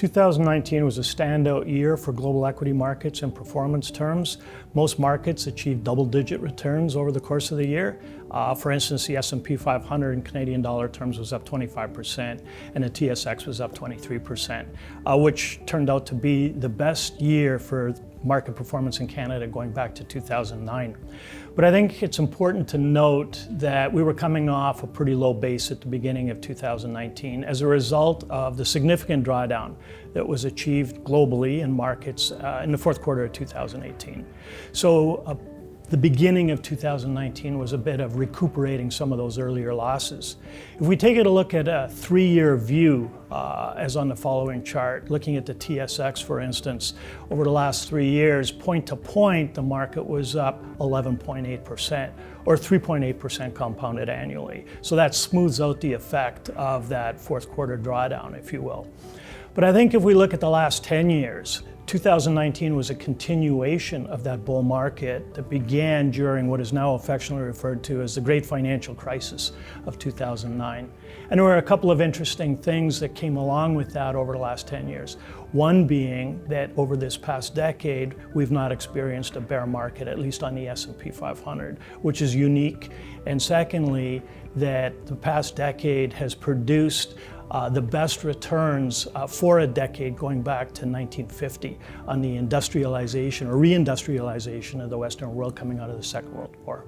2019 was a standout year for global equity markets in performance terms. Most markets achieved double-digit returns over the course of the year. For instance, the S&P 500 in Canadian dollar terms was up 25%, and the TSX was up 23%, which turned out to be the best year for market performance in Canada going back to 2009. But I think it's important to note that we were coming off a pretty low base at the beginning of 2019 as a result of the significant drawdown that was achieved globally in markets in the fourth quarter of 2018. So the beginning of 2019 was a bit of recuperating some of those earlier losses. If we take a look at a 3-year view, as on the following chart, looking at the TSX, for instance, over the last 3 years, point to point, the market was up 11.8%, or 3.8% compounded annually. So that smooths out the effect of that fourth quarter drawdown, if you will. But I think if we look at the last 10 years, 2019 was a continuation of that bull market that began during what is now affectionately referred to as the Great Financial Crisis of 2009. And there were a couple of interesting things that came along with that over the last 10 years. One being that over this past decade, we've not experienced a bear market, at least on the S&P 500, which is unique. And secondly, that the past decade has produced the best returns for a decade going back to 1950 on the industrialization or reindustrialization of the Western world coming out of the Second World War.